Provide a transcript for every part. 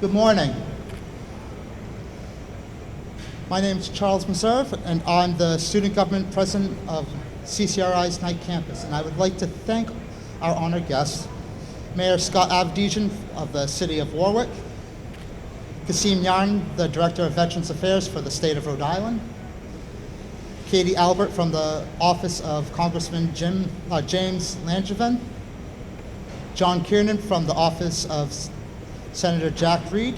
Good morning. My name is Charles Meserve, and I'm the Student Government President of CCRI's Knight Campus. And I would like to thank our honored guests, Mayor Scott Avdesian of the City of Warwick, Kasim Yarn, the Director of Veterans Affairs for the state of Rhode Island, Katie Albert from the Office of Congressman James Langevin, John Kiernan from the Office of Senator Jack Reed,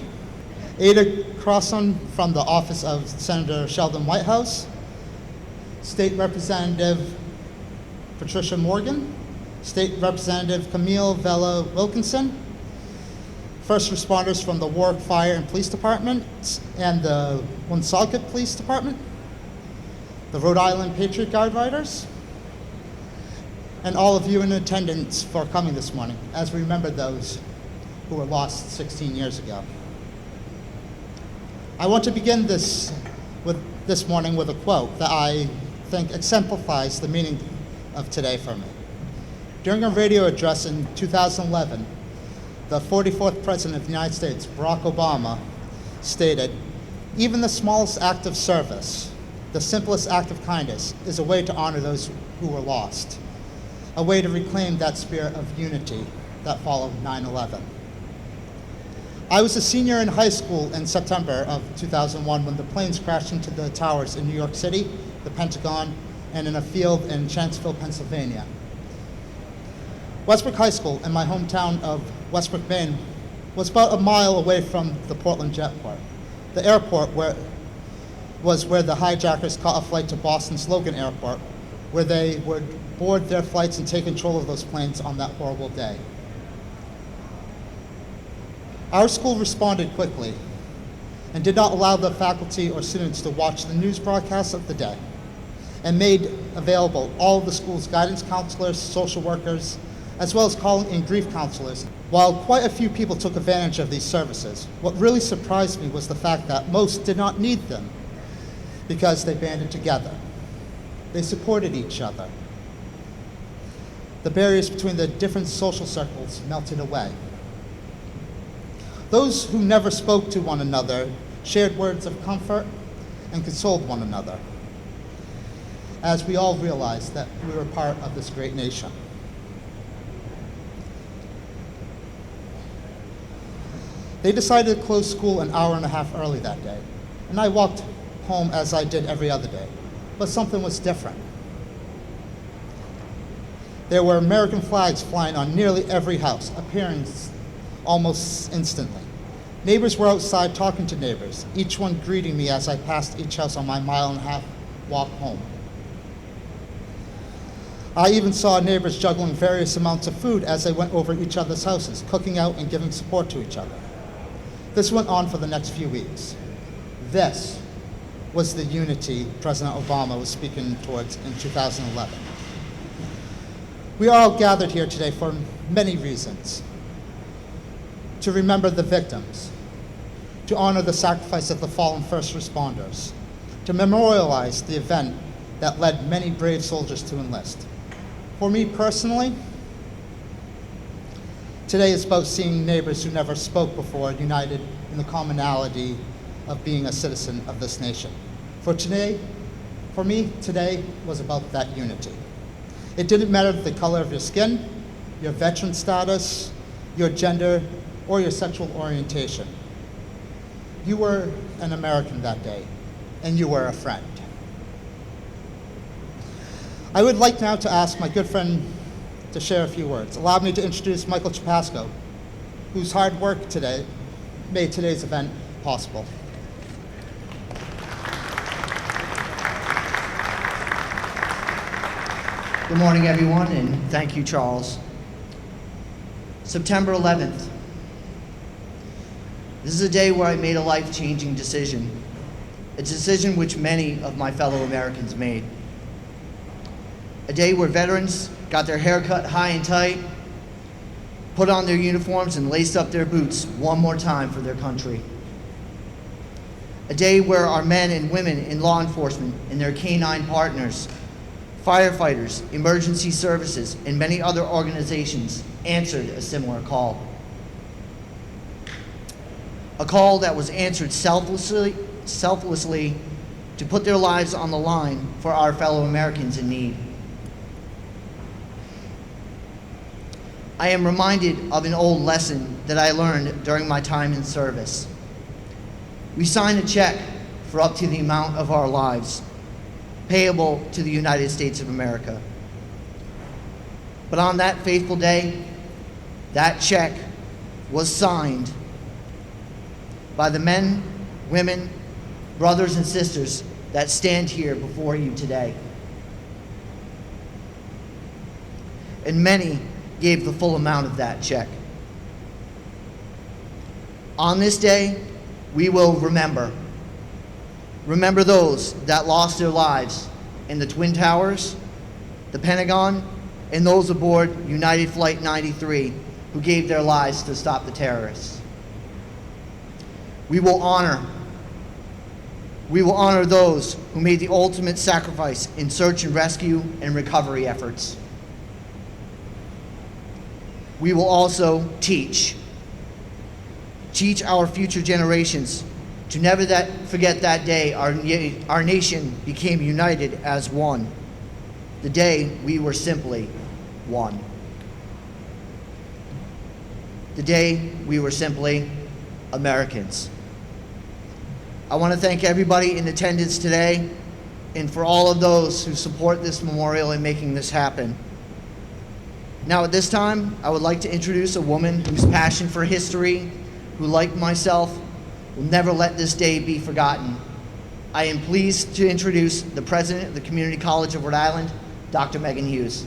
Ada Crossan from the Office of Senator Sheldon Whitehouse, State Representative Patricia Morgan, State Representative Camille Vela Wilkinson, first responders from the Warwick Fire and Police Departments and the Woonsocket Police Department, the Rhode Island Patriot Guard Riders, and all of you in attendance for coming this morning as we remember those who were lost 16 years ago. I want to begin this morning with a quote that I think exemplifies the meaning of today for me. During a radio address in 2011, the 44th President of the United States, Barack Obama, stated, "Even the smallest act of service, the simplest act of kindness, is a way to honor those who were lost, a way to reclaim that spirit of unity that followed 9/11. I was a senior in high school in September of 2001 when the planes crashed into the towers in New York City, the Pentagon, and in a field in Chancellorsville, Pennsylvania. Westbrook High School in my hometown of Westbrook, Maine, was about a mile away from the Portland Jetport. The airport was where the hijackers caught a flight to Boston's Logan Airport, where they would board their flights and take control of those planes on that horrible day. Our school responded quickly and did not allow the faculty or students to watch the news broadcasts of the day, and made available all of the school's guidance counselors, social workers, as well as calling in grief counselors. While quite a few people took advantage of these services, what really surprised me was the fact that most did not need them because they banded together. They supported each other. The barriers between the different social circles melted away. Those who never spoke to one another shared words of comfort and consoled one another, as we all realized that we were part of this great nation. They decided to close school an hour and a half early that day, and I walked home as I did every other day, but something was different. There were American flags flying on nearly every house, appearing almost instantly. Neighbors were outside talking to neighbors, each one greeting me as I passed each house on my mile-and-a-half walk home. I even saw neighbors juggling various amounts of food as they went over each other's houses, cooking out and giving support to each other. This went on for the next few weeks. This was the unity President Obama was speaking towards in 2011. We are all gathered here today for many reasons. To remember the victims, to honor the sacrifice of the fallen first responders, to memorialize the event that led many brave soldiers to enlist. For me personally, today is about seeing neighbors who never spoke before united in the commonality of being a citizen of this nation. For me, today was about that unity. It didn't matter the color of your skin, your veteran status, your gender, or your sexual orientation. You were an American that day, and you were a friend. I would like now to ask my good friend to share a few words. Allow me to introduce Michael Chapasco, whose hard work today made today's event possible. Good morning, everyone, and thank you, Charles. September 11th. This is a day where I made a life-changing decision, a decision which many of my fellow Americans made. A day where veterans got their hair cut high and tight, put on their uniforms, and laced up their boots one more time for their country. A day where our men and women in law enforcement and their canine partners, firefighters, emergency services, and many other organizations answered a similar call. a call that was answered selflessly to put their lives on the line for our fellow Americans in need. I am reminded of an old lesson that I learned during my time in service. We sign a check for up to the amount of our lives, payable to the United States of America. But on that fateful day, that check was signed by the men, women, brothers, and sisters that stand here before you today. And many gave the full amount of that check. On this day, we will remember those that lost their lives in the Twin Towers, the Pentagon, and those aboard United Flight 93 who gave their lives to stop the terrorists. We will honor those who made the ultimate sacrifice in search and rescue and recovery efforts. We will also teach our future generations to never forget that day our nation became united as one, the day we were simply one. The day we were simply Americans. I want to thank everybody in attendance today and for all of those who support this memorial in making this happen. Now at this time, I would like to introduce a woman whose passion for history, who like myself, will never let this day be forgotten. I am pleased to introduce the President of the Community College of Rhode Island, Dr. Megan Hughes.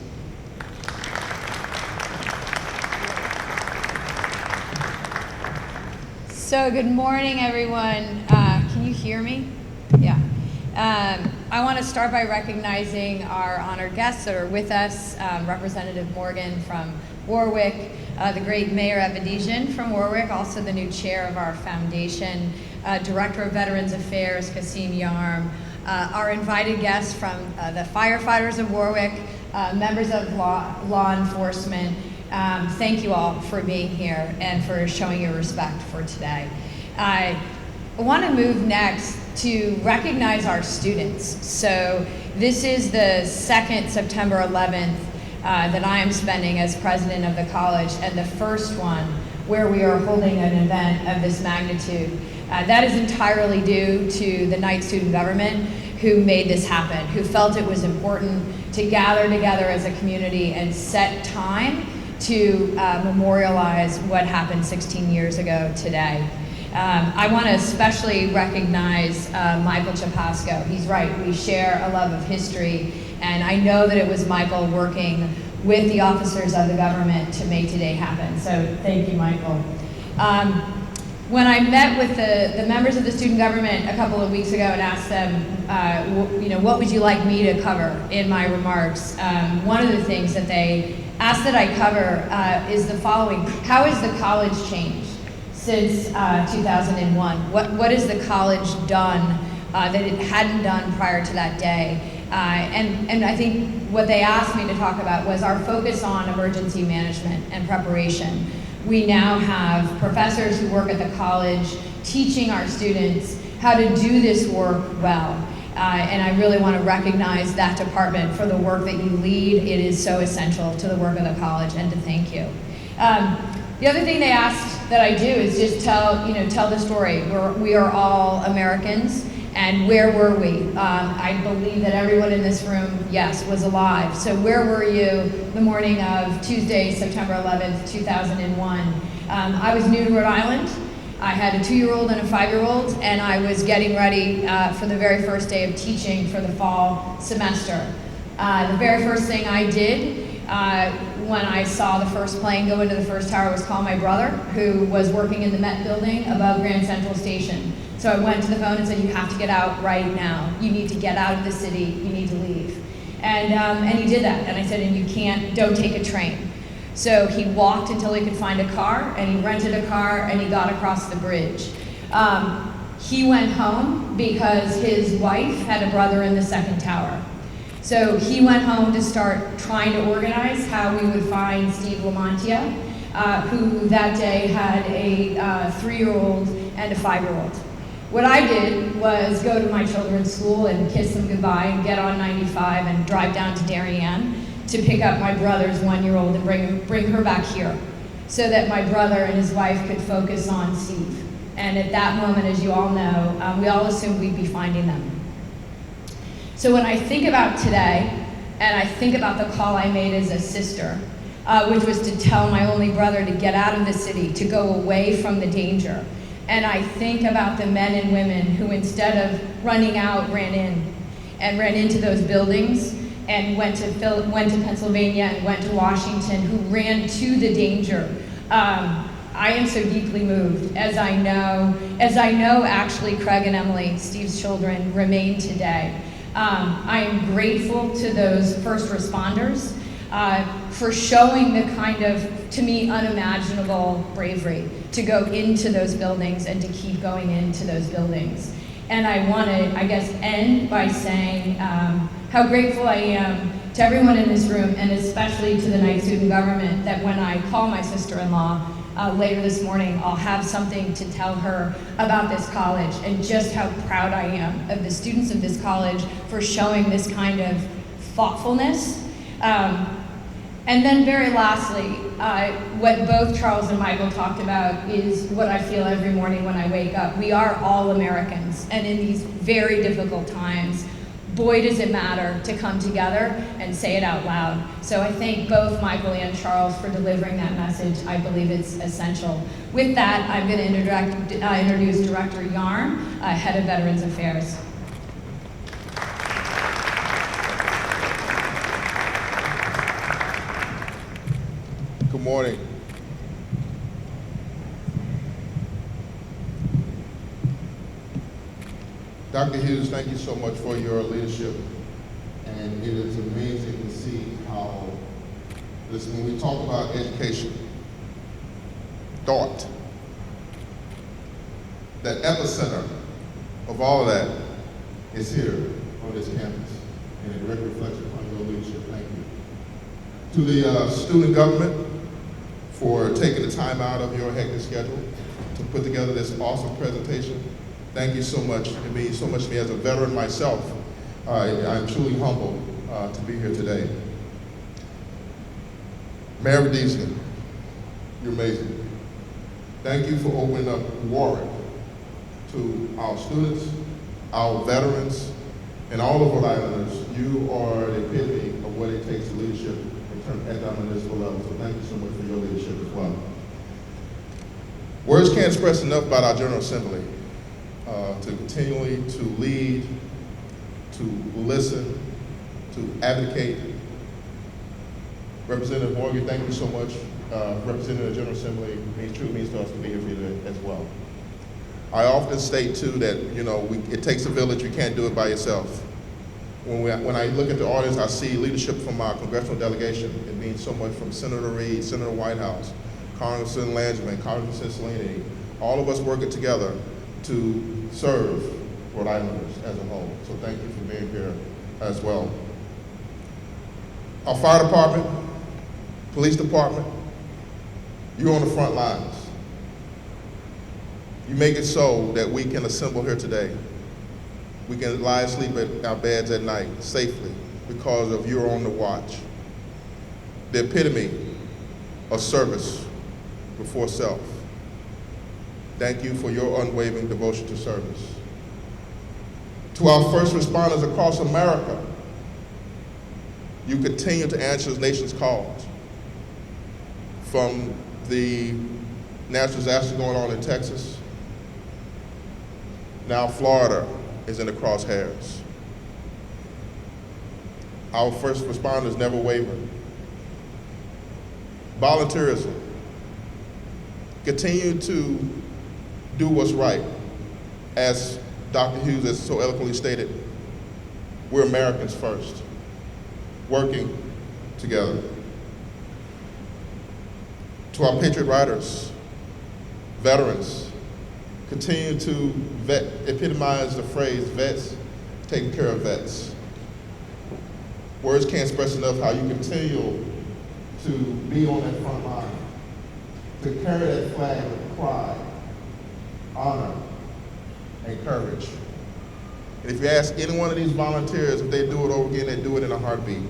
So good morning, everyone. Can you hear me? Yeah. I want to start by recognizing our honored guests that are with us, Representative Morgan from Warwick, the great Mayor Avedijan from Warwick, also the new chair of our foundation, Director of Veterans Affairs, Kasim Yarm, our invited guests from the firefighters of Warwick, members of law enforcement. Thank you all for being here and for showing your respect for today. I want to move next to recognize our students. So this is the second September 11th that I am spending as president of the college, and the first one where we are holding an event of this magnitude. That is entirely due to the Knight Student Government, who made this happen, who felt it was important to gather together as a community and set time to memorialize what happened 16 years ago today. I want to especially recognize Michael Chapasco. He's right, we share a love of history, and I know that it was Michael working with the officers of the government to make today happen, so thank you, Michael. When I met with the members of the student government a couple of weeks ago and asked them, what would you like me to cover in my remarks, one of the things that they asked that I cover is the following: how has the college changed since 2001? What has the college done that it hadn't done prior to that day? And I think what they asked me to talk about was our focus on emergency management and preparation. We now have professors who work at the college teaching our students how to do this work well. And I really want to recognize that department for the work that you lead. It is so essential to the work of the college, and to thank you. The other thing they asked that I do is just tell the story. We are all Americans, and where were we? I believe that everyone in this room, yes, was alive. So where were you the morning of Tuesday, September 11th, 2001? I was new to Rhode Island. I had a 2-year-old and a 5-year-old, and I was getting ready for the very first day of teaching for the fall semester. The very first thing I did when I saw the first plane go into the first tower was call my brother, who was working in the Met building above Grand Central Station. So I went to the phone and said, you have to get out right now. You need to get out of the city, you need to leave. And he did that, and I said, and don't take a train. So he walked until he could find a car, and he rented a car, and he got across the bridge. He went home because his wife had a brother in the second tower. So he went home to start trying to organize how we would find Steve Lamontia. who that day had a 3-year-old and a 5-year-old. What I did was go to my children's school and kiss them goodbye and get on 95 and drive down to Darien to pick up my brother's 1-year-old and bring her back here so that my brother and his wife could focus on Steve. And at that moment, as you all know, we all assumed we'd be finding them. So when I think about today, and I think about the call I made as a sister, which was to tell my only brother to get out of the city, to go away from the danger. And I think about the men and women who, instead of running out, ran in and ran into those buildings and went to Pennsylvania and went to Washington, who ran to the danger. I am so deeply moved, as I know actually Craig and Emily, Steve's children, remain today. I am grateful to those first responders for showing the kind of, to me, unimaginable bravery to go into those buildings and to keep going into those buildings. And I want to, I guess, end by saying how grateful I am to everyone in this room, and especially to the Knight Student Government, that when I call my sister-in-law later this morning, I'll have something to tell her about this college and just how proud I am of the students of this college for showing this kind of thoughtfulness. And then very lastly, what both Charles and Michael talked about is what I feel every morning when I wake up. We are all Americans, and in these very difficult times, boy, does it matter to come together and say it out loud. So I thank both Michael and Charles for delivering that message. I believe it's essential. With that, I'm going to introduce Director Yarn, Head of Veterans Affairs. Good morning. Dr. Hughes, thank you so much for your leadership. And it is amazing to see how, when we talk about education, thought, that epicenter of all of that is here on this campus. And a direct reflection on your leadership. Thank you. To the student government, for taking the time out of your hectic schedule to put together this awesome presentation. Thank you so much. It means so much to me as a veteran myself. I'm truly humbled to be here today. Mayor Deasley, you're amazing. Thank you for opening up Warwick to our students, our veterans, and all of Rhode Islanders. You are the epitome of what it takes to leadership at the municipal level, so thank you so much for your leadership as well. Words can't express enough about our General Assembly, to continually to lead, to listen, to advocate. Representative Morgan, thank you so much. Representing the General Assembly truly means to us to be here for you as well. I often state too that it takes a village. You can't do it by yourself. When I look at the audience, I see leadership from our congressional delegation. It means so much from Senator Reid, Senator Whitehouse, Congressman Langevin, Congressman Cicilline, all of us working together to serve Rhode Islanders as a whole. So thank you for being here as well. Our fire department, police department, you're on the front lines. You make it so that we can assemble here today. We can lie and sleep at our beds at night safely because of you're on the watch. The epitome of service before self. Thank you for your unwavering devotion to service. To our first responders across America, you continue to answer the nation's calls. From the natural disaster going on in Texas, now Florida is in the crosshairs. Our first responders never waver. Volunteerism. Continue to do what's right. As Dr. Hughes has so eloquently stated, we're Americans first, working together. To our Patriot riders, veterans, continue to epitomize the phrase, vets taking care of vets. Words can't express enough how you continue to be on that front line, to carry that flag with pride, honor, and courage. And if you ask any one of these volunteers if they do it over again, they do it in a heartbeat.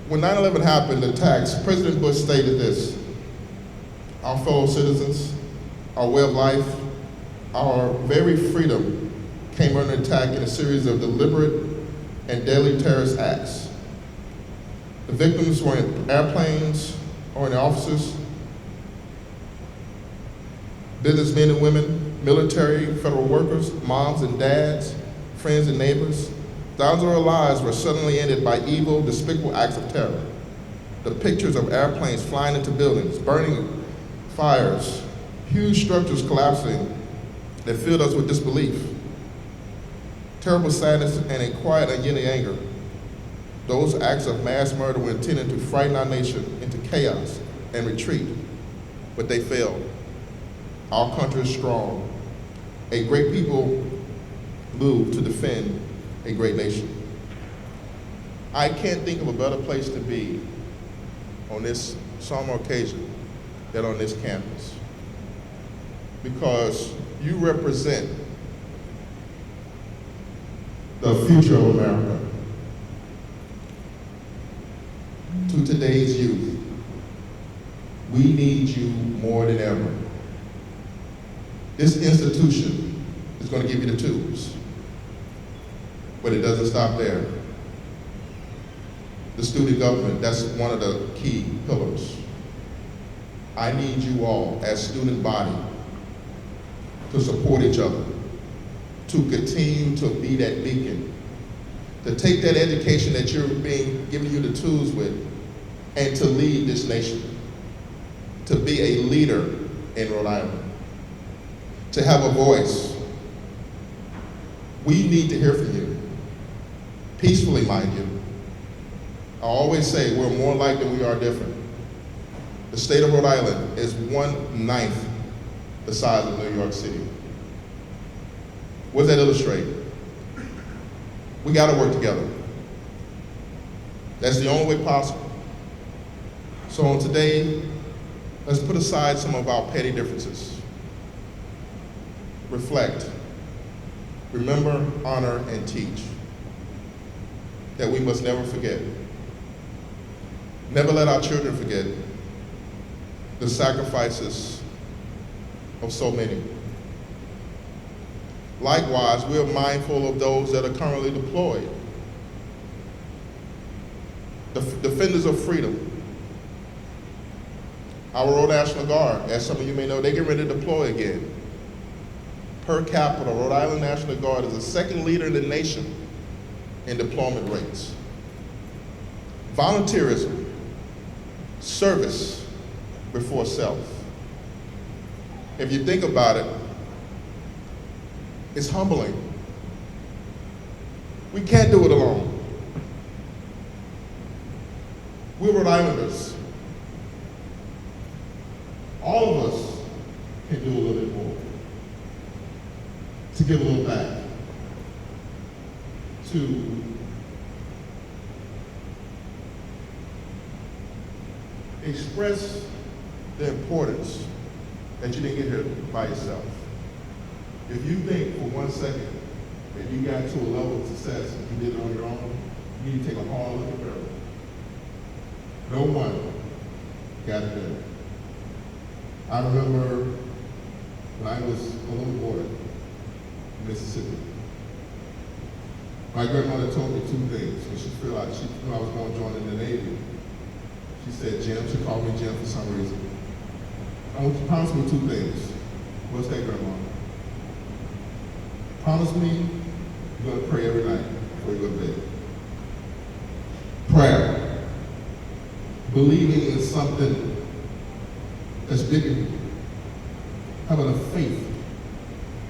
When 9/11 happened, the attacks, President Bush stated this: our fellow citizens, our way of life, our very freedom came under attack in a series of deliberate and deadly terrorist acts. The victims were in airplanes or in offices, businessmen and women, military, federal workers, moms and dads, friends and neighbors. Thousands of our lives were suddenly ended by evil, despicable acts of terror. The pictures of airplanes flying into buildings, burning fires, huge structures collapsing that filled us with disbelief. Terrible sadness and a quiet and unity anger. Those acts of mass murder were intended to frighten our nation into chaos and retreat, but they failed. Our country is strong. A great people moved to defend a great nation. I can't think of a better place to be on this solemn occasion than on this campus, because you represent the future of America. To today's youth, we need you more than ever. This institution is going to give you the tools, but it doesn't stop there. The student government, that's one of the key pillars. I need you all as student body to support each other, to continue to be that beacon, to take that education that you're being given you the tools with, and to lead this nation, to be a leader in Rhode Island, to have a voice. We need to hear from you, peacefully, mind you. I always say we're more alike than we are different. The state of Rhode Island is 1/9 the size of New York City. What does that illustrate? We got to work together. That's the only way possible. So on today, let's put aside some of our petty differences. Reflect, remember, honor, and teach that we must never forget. Never let our children forget the sacrifices of so many. Likewise, we are mindful of those that are currently deployed. The defenders of freedom. Our Rhode National Guard, as some of you may know, they get ready to deploy again. Per capita, Rhode Island National Guard is the second leader in the nation in deployment rates. Volunteerism, service before self. If you think about it, it's humbling. We can't do it alone. We're Rhode Islanders. All of us can do a little bit more to give a little back, to express the importance that you didn't get here by yourself. If you think for 1 second that you got to a level of success and you did it on your own, you need to take a hard look at the mirror. No one got it there. I remember when I was a little boy in Mississippi. My grandmother told me 2 things when she knew I was going to join in the Navy. She said, Jim, she called me Jim for some reason. I want you to promise me 2 things. What's that, Grandma? Promise me you're going to pray every night before you go to bed. Prayer. Believing in something that's bigger than you. Having a faith.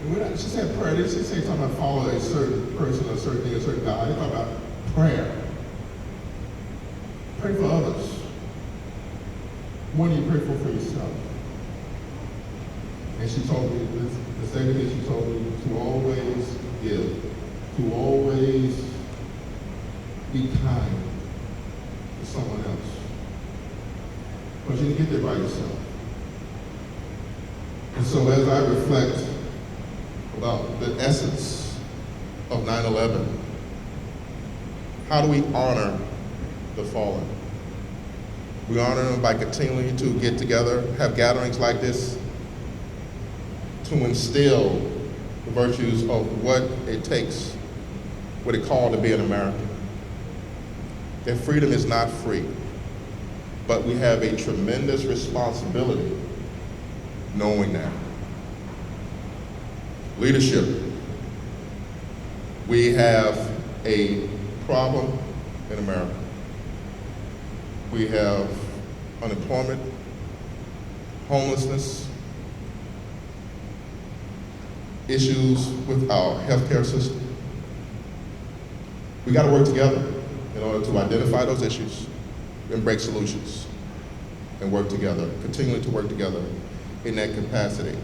And she said prayer, she didn't say talking about follow a certain person, a certain thing, a certain God. They talk about prayer. Pray for others. What do you pray for yourself? And she told me, the second thing she told me, to always give, to always be kind, because you didn't get there by yourself. And so as I reflect about the essence of 9/11, how do we honor the fallen? We honor them by continuing to get together, have gatherings like this, to instill the virtues of what it takes, what it called to be an American. That freedom is not free, but we have a tremendous responsibility knowing that. Leadership. We have a problem in America. We have unemployment, homelessness, issues with our healthcare system. We got to work together in order to identify those issues and break solutions and work together, continuing to work together in that capacity.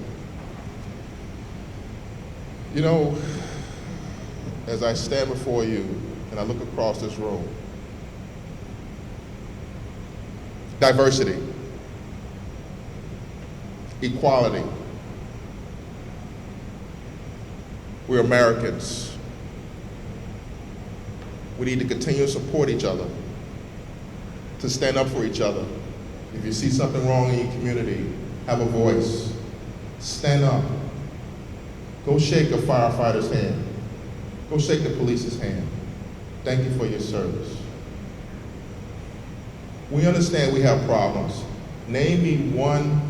You know, as I stand before you and I look across this room, diversity, equality. We're Americans. We need to continue to support each other, to stand up for each other. If you see something wrong in your community, have a voice. Stand up. Go shake a firefighter's hand. Go shake the police's hand. Thank you for your service. We understand we have problems. Name me one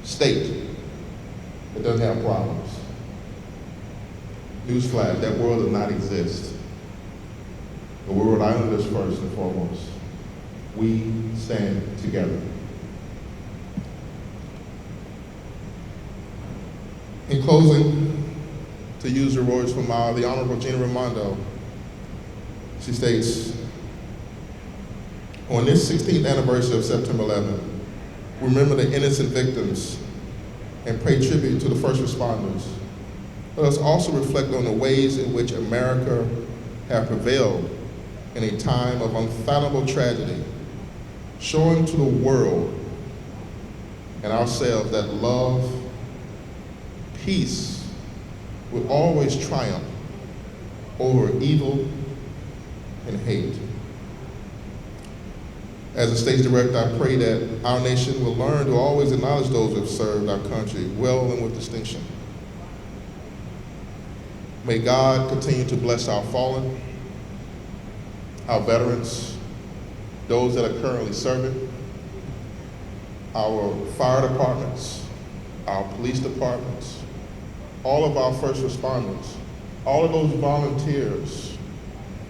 state that doesn't have problems. Newsflash, that world does not exist. But we're Rhode Islanders first and foremost. We stand together. In closing, to use the words from the Honorable Gina Raimondo, she states, on this 16th anniversary of September 11, we remember the innocent victims and pay tribute to the first responders. Let us also reflect on the ways in which America has prevailed in a time of unfathomable tragedy, showing to the world and ourselves that love, peace will always triumph over evil and hate. As a stage director, I pray that our nation will learn to always acknowledge those who have served our country well and with distinction. May God continue to bless our fallen, our veterans, those that are currently serving, our fire departments, our police departments, all of our first responders, all of those volunteers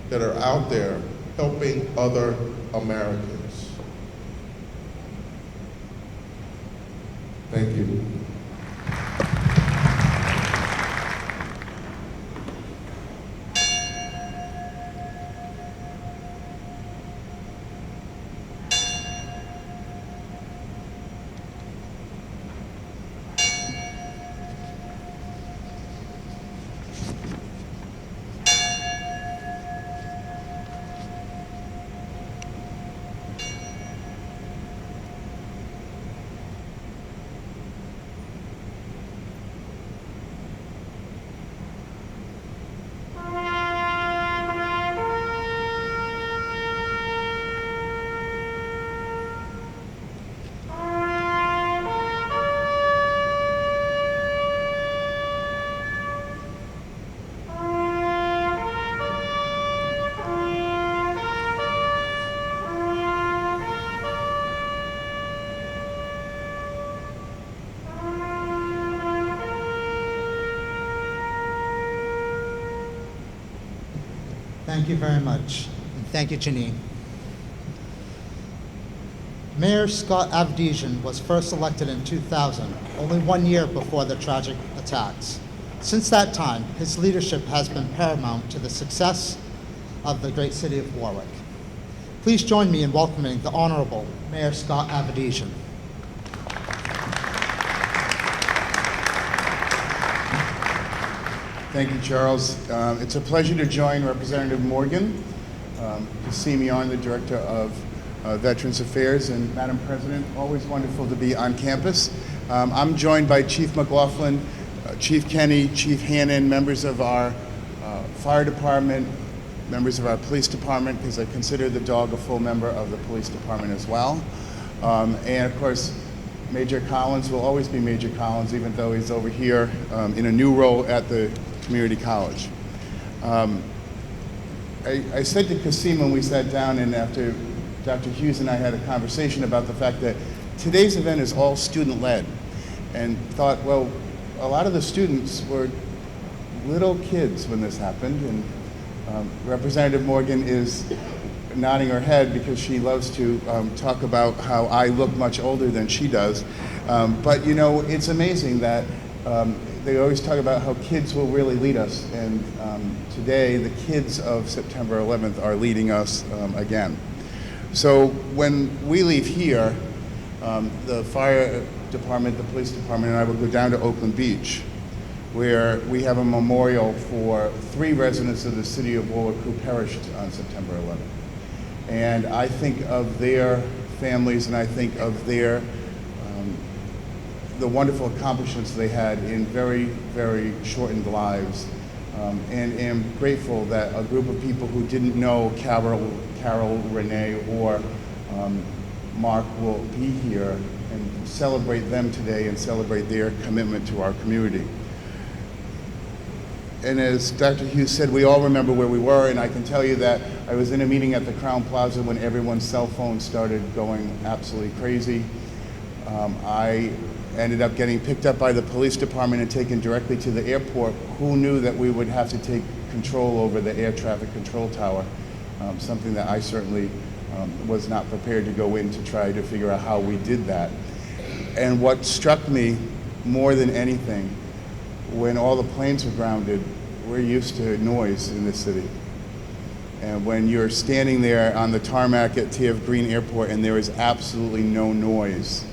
that are out there helping other Americans. Thank you. Thank you very much. And thank you, Janine. Mayor Scott Avdesian was first elected in 2000, only 1 year before the tragic attacks. Since that time, his leadership has been paramount to the success of the great city of Warwick. Please join me in welcoming the Honorable Mayor Scott Avdesian. Thank you, Charles. It's a pleasure to join Representative Morgan to see me on, the Director of Veterans Affairs. And Madam President, always wonderful to be on campus. I'm joined by Chief McLaughlin, Chief Kenny, Chief Hannon, members of our fire department, members of our police department, because I consider the dog a full member of the police department as well. And of course, Major Collins will always be Major Collins, even though he's over here in a new role at the community college. I said to Kasim when we sat down, and after Dr. Hughes and I had a conversation about the fact that today's event is all student-led, and thought, well, a lot of the students were little kids when this happened, and Representative Morgan is nodding her head because she loves to talk about how I look much older than she does. But you know, it's amazing that they always talk about how kids will really lead us, and today the kids of September 11th are leading us again. So when we leave here, the fire department, the police department, and I will go down to Oakland Beach, where we have a memorial for 3 residents of the city of Warwick who perished on September 11th. And I think of their families, and I think of their the wonderful accomplishments they had in very, very shortened lives, and am grateful that a group of people who didn't know Carol, Renee, or Mark will be here and celebrate them today and celebrate their commitment to our community. And as Dr. Hughes said, we all remember where we were, and I can tell you that I was in a meeting at the Crown Plaza when everyone's cell phones started going absolutely crazy. I ended up getting picked up by the police department and taken directly to the airport. Who knew that we would have to take control over the air traffic control tower? Something that I certainly was not prepared to go in to try to figure out how we did that. And what struck me more than anything, when all the planes were grounded, we're used to noise in this city. And when you're standing there on the tarmac at TF Green Airport and there is absolutely no noise,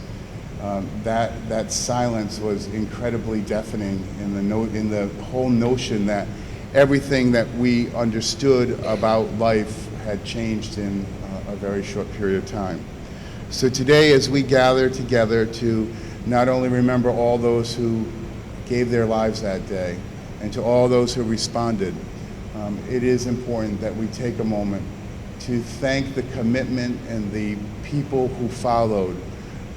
that silence was incredibly deafening in the whole notion that everything that we understood about life had changed in a very short period of time. So today, as we gather together to not only remember all those who gave their lives that day, and to all those who responded, it is important that we take a moment to thank the commitment and the people who followed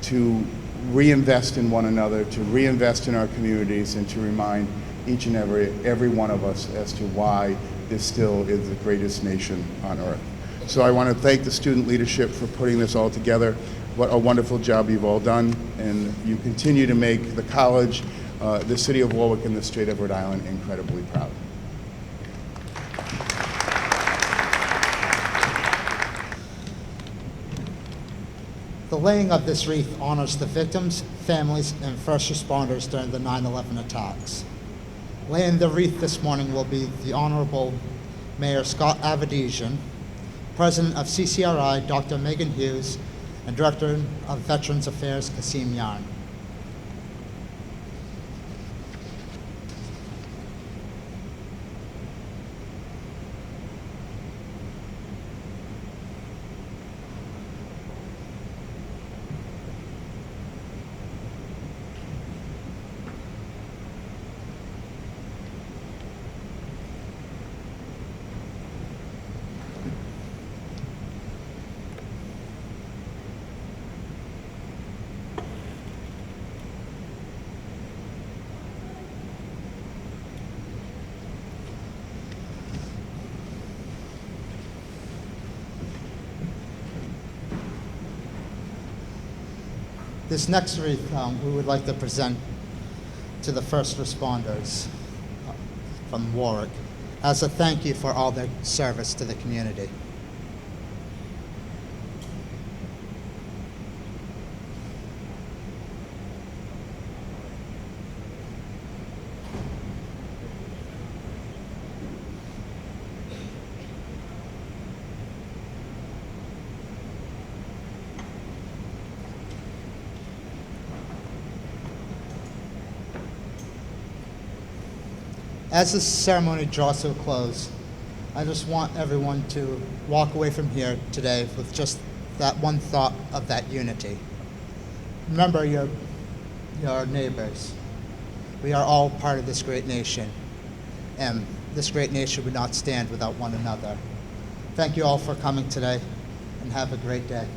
to reinvest in one another, to reinvest in our communities, and to remind each and every one of us as to why this still is the greatest nation on earth. So I want to thank the student leadership for putting this all together. What a wonderful job you've all done, and you continue to make the college, the city of Warwick, and the state of Rhode Island incredibly proud. The laying of this wreath honors the victims, families, and first responders during the 9/11 attacks. Laying the wreath this morning will be the Honorable Mayor Scott Avedizian, President of CCRI, Dr. Megan Hughes, and Director of Veterans Affairs, Kasim Yarn. This next wreath we would like to present to the first responders from Warwick as a thank you for all their service to the community. As this ceremony draws to a close, I just want everyone to walk away from here today with just that one thought of that unity. Remember your neighbors. We are all part of this great nation, and this great nation would not stand without one another. Thank you all for coming today, and have a great day.